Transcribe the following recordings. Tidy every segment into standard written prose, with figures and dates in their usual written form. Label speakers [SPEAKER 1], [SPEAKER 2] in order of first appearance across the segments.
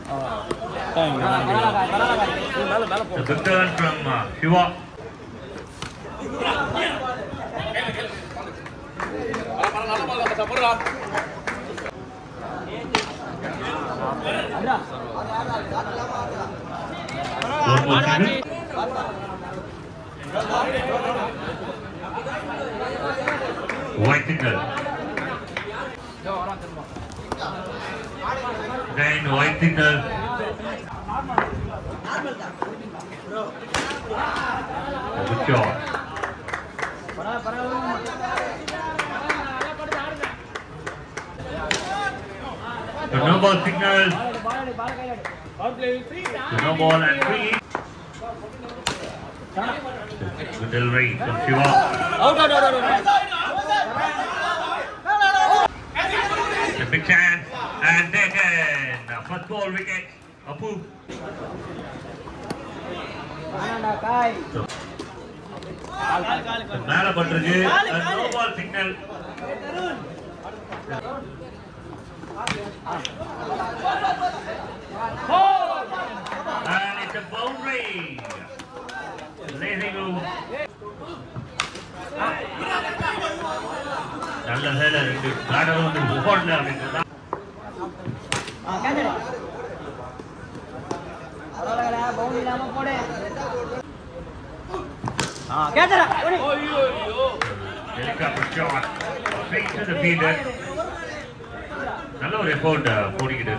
[SPEAKER 1] The return from Shiva. White signal. Then white signal. Good shot. So no ball signal. So no ball and free. Good delivery from Shiva. A big chance and taken. First ball wicket. Apu. மேல பட்டிருக்கு no ball signal and it's a boundary lazy move நல்ல வேலை ரெண்டு batter வந்து ஓடல அப்படின்றதா boundary இல்லாம போடு கேட்டடா helicopter shot straight to the fielder நல்ல ஒரு effort போடிக்கிட்டு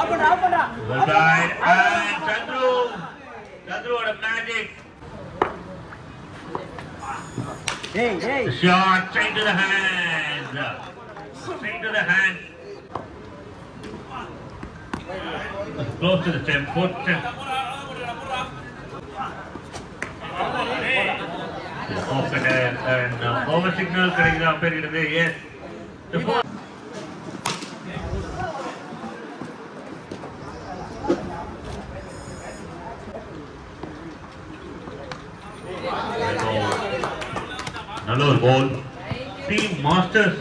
[SPEAKER 1] ஆப்படா well side and Chandru a magic hey the shot straight to the hands close to the stem foot and over signal கிடைக்குது அம்பையர் கிட்ட yes the ball நல்ல ஒரு ball team masters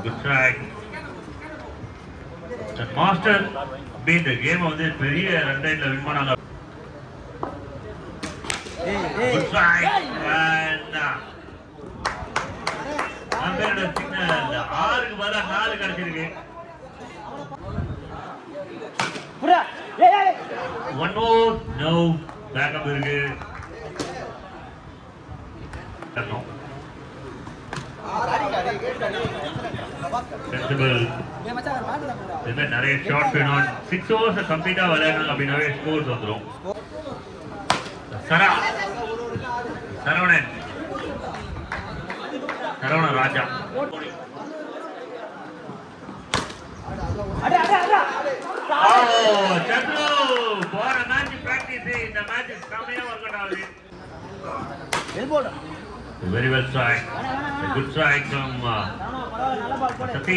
[SPEAKER 1] good strike the masters beat the game of this பெரிய run ரேட்ல win பண்ணாங்க good strike and அம்பையரோட signal 6க்கு பதிலா 4 கிடைச்சிருக்கு one more no backup இருக்கு sensible இதுமே நிறைய ஷார்ட் வேணும் 6 ஓவர்ஸ் கம்ப்ளீட்டா விளையாடணும் அப்படின்னாவே ஸ்கோர்ஸ் வந்துடும் சரவண ராஜா சத்ரு போற மேட்ச் பிராக்டிஸ் இந்த மேட்ச் செமையா ஒர்க் அவுட் ஆகுது very well strike a good strike from Sati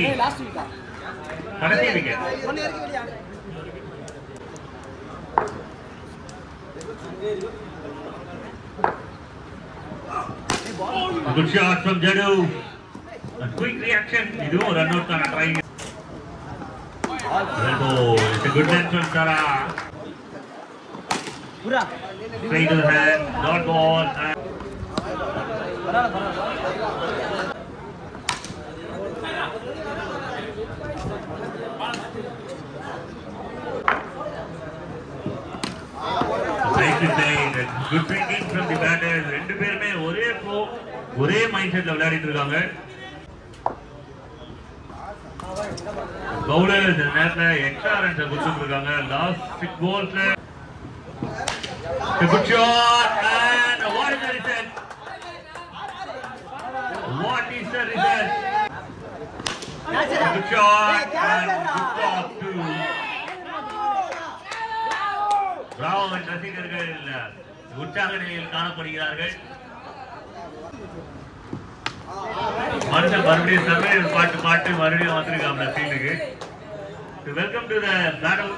[SPEAKER 1] கடைசி wicket a good shot from Jadu a quick reaction இதுவும் ரன் அவுட் தான try elbow it's a good length from Sara straight to the hand not ball good thinking from the batters ரெண்டு பேருமே ஒரே mind செட்ல விளையாடிட்டு இருக்காங்க bowlers இந்த நேரத்துல எக்ஸ்ட்ரா ரன்ஸ் கொடுத்துட்டு இருக்காங்க last 6 பால்ஸ்ல good shot and what is the result good shot and good stop too bravo ரசிகர்கள் உற்சாக நிலையில் காணப்படுகிறார்கள் மனுஷன் மறுபடியும் சர்வே பாட்டு மறுபடியும் வந்திருக்காங்க ஃபீல்டுக்கு welcome to the battle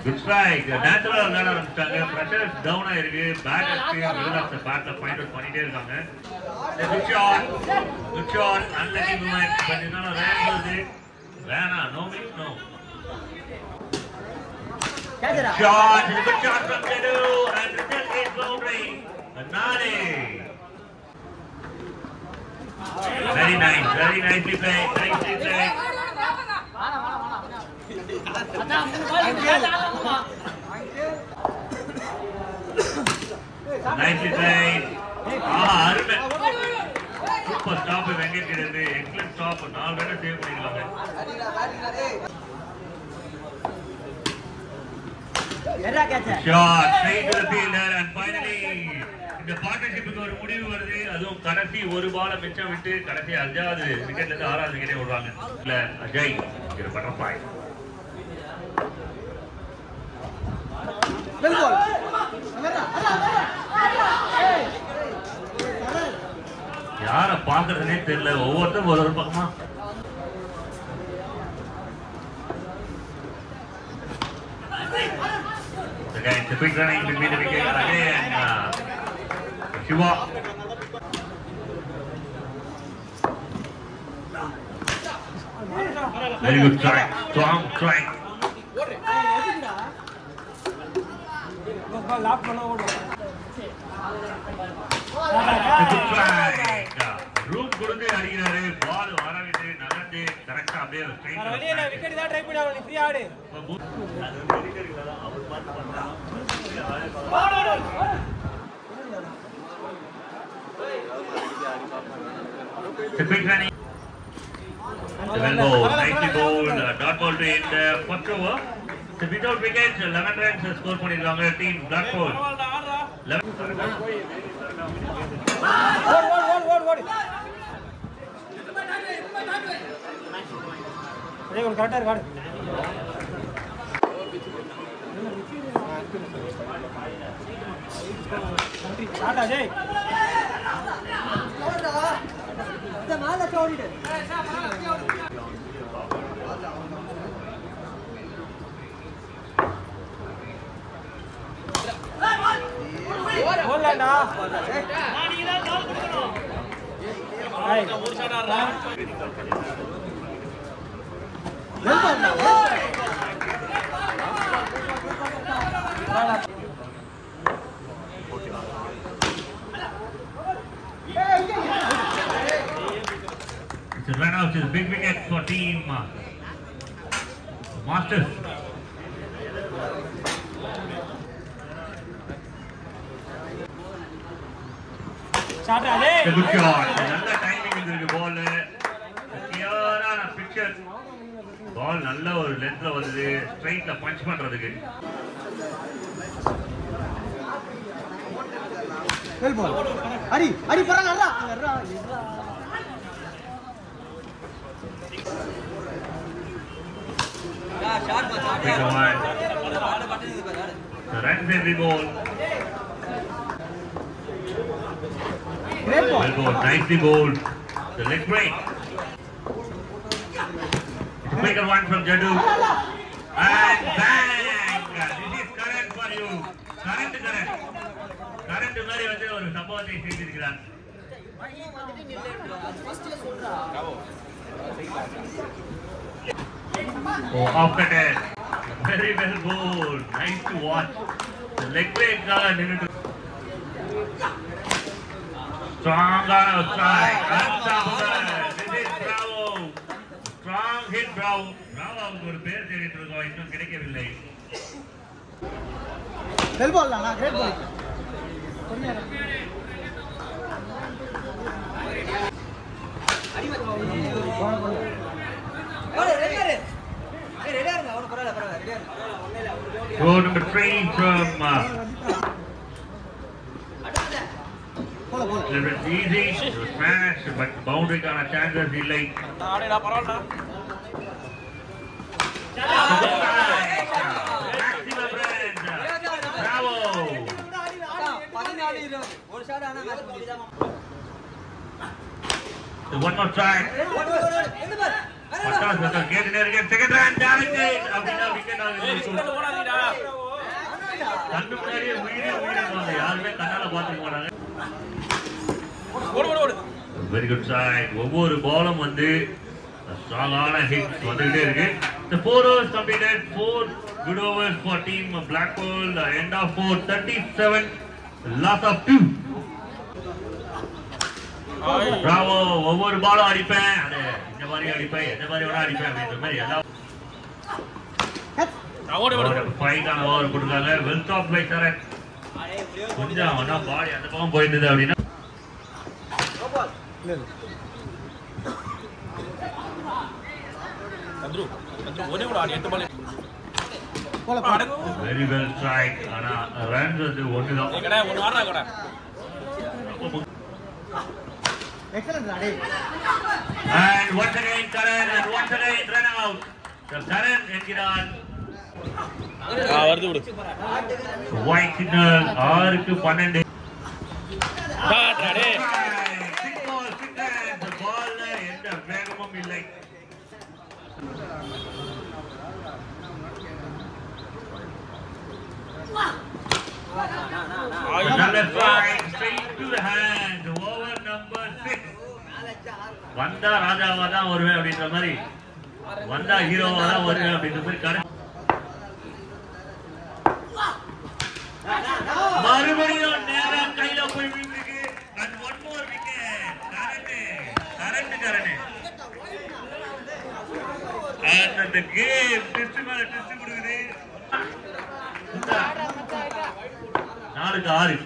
[SPEAKER 1] Good strike. Natural விளையாட ஆரம்பிச்சாங்க. Pressure down ஆயிருக்கு. Batter middle of the bat find out பண்ணிட்டே இருக்காங்க. Good shot. Good shot. Unlucky movement. But இதனால ரன் வருது. வேணா. No means no. Shot. Good shot from Jadu. And result is boundary. Nale. Very nice. Very nicely played. Nicely played. Nicely played. அருமை. Super stop Venkat கிட்ட. Excellent stop. 4 run save பண்ணிருக்காங்க. Shot straight to the fielder and finally இந்த பார்ட்னர்ஷிப்புக்கு ஒரு முடிவு வருது. அதுவும் கடைசி ஒரு பால மிச்சம் விட்டு கடைசி 5வது விக்கெட்ல இருந்து 6வது விக்கெட்டே ஓடுறாங்க. இல்ல அஜய் இங்க பட்டர்ஃப்ளை. யார பாக்குறதுனே தெரியல. ஒவ்வொருத்தரும் ஒரு பக்கமா again the quick running between the wicket again Shiva. Very good strike. Strong strike. Good strike. Room கொடுத்து அடிக்கிறாரு. பால் வரவிட்டு நகர்ந்து கரெக்ட்டா அப்படியே ஸ்ட்ரைட் வெளிய விக்கெட் தான் ட்ரை பண்ணி அவரு ஃப்ரீ ஆடு. The quick running. Well bowled, nicely bowled. Dot ball to end first over. So without wickets, 11 runs score பண்ணிருக்காங்க team Blackpool. 11.
[SPEAKER 2] अरे कौन करेक्ट है गाड़ी स्टार्ट आ जाए इधर माल छोड़ दे बोल लेना नानी इधर डाल करो हाय और शॉट आ रहा
[SPEAKER 1] It's a run out, it's a big wicket for team Masters.
[SPEAKER 2] shot आ जाए
[SPEAKER 1] Good shot. நல்ல டைமிங் இருக்கு பால். கிளியரான பிக்சர். பால் நல்ல ஒரு லென்த்ல வருது. ஸ்ட்ரைட்ல பஞ்ச் பண்றதுக்கு.
[SPEAKER 2] Well ball. அடி அடி பரல அடடா. யா ஷாட் மச்சா.
[SPEAKER 1] The runs every ball.
[SPEAKER 2] Well
[SPEAKER 1] bowled, nicely bowled. The leg break. Make a one from Jadu. And bang! This is correct for you. Correct. Correct மாதிரி வந்து ஒரு சம்பவத்தை செய்திருக்கிறார். Oh, after that. Very well bowled. Nice to watch. The leg break நின்னுட்டு strong strike. Unstoppable. This is Bravo. Strong hit Bravo. Bravo ஒரு பேர் தேடிட்டு இருக்கோம். இன்னும் கிடைக்கவில்லை.
[SPEAKER 2] வெல் பால் தானா கிரேட் பால். அடி மச்சா. ஓடு ரெடியா இரு. ரெடியா இருங்க. அவன பரவாயில்லை ரெடியா இரு.
[SPEAKER 1] Goal number 3 from It's easy to smash, but boundary கான chances இல்லை.
[SPEAKER 2] ஆடேடா பரவாயில்லைடா.
[SPEAKER 1] Maximum runs. Bravo.
[SPEAKER 2] 14 ஒரு ஷாட் ஆனா மேட்ச் முடியுதா?
[SPEAKER 1] One more try.
[SPEAKER 2] எங்க பாரு?
[SPEAKER 1] பட்டாஸ் சத்தம் கேட்டுட்டே இருக்கு. செகண்ட் ரன் டார்கெட் அப்படினா விக்கெட் ஆகுது. கண்ணு முன்னாடியே உயிரிடுவாங்க. யாருமே கண்ணால பாத்துக்க மாட்டாங்க. Very good side. ஒவ்வொரு பாலும் வந்து ஸ்ட்ராங்கான ஹிட் வந்துட்டே இருக்கு. The 4 overs completed. 4 good overs for team Blackpool. The end of 4, 37, loss of 2. Bravo. ஒவ்வொரு பாலும் அடிப்பேன். அது இந்த மாதிரி அடிப்பேன், எந்த மாதிரி வேணா அடிப்பேன் அப்படின்ற மாதிரி எல்லாம் ஃபைட்டான ஓவர் கொடுத்தாங்க. வெல் டாப் பை சரண். கொஞ்சம் அவனா பாடி அந்த பக்கம் போயிருந்தது அப்படின்னா வெரி வெல் ஸ்ட்ரைக். ஆனா ரன்ஸ் வந்து ஒண்ணுதான். And once again Karan and once again run out. Karan என்கிறான். White signal 6க்கு 12. The ball எந்த வேகமும் இல்லை. Another strike straight to the hand. Over number 6. வந்தா ராஜாவா தான் வருவேன் அப்படின்ற மாதிரி, வந்தா ஹீரோவா தான் வருவேன் அப்படின்ற மாதிரி கரெக்ட். மறுபடியும் நேரா கையில போய் விழுந்துருக்கு. And one more wicket. Current. And the game twist மேல twist கொடுக்குது. 4க்கு 6.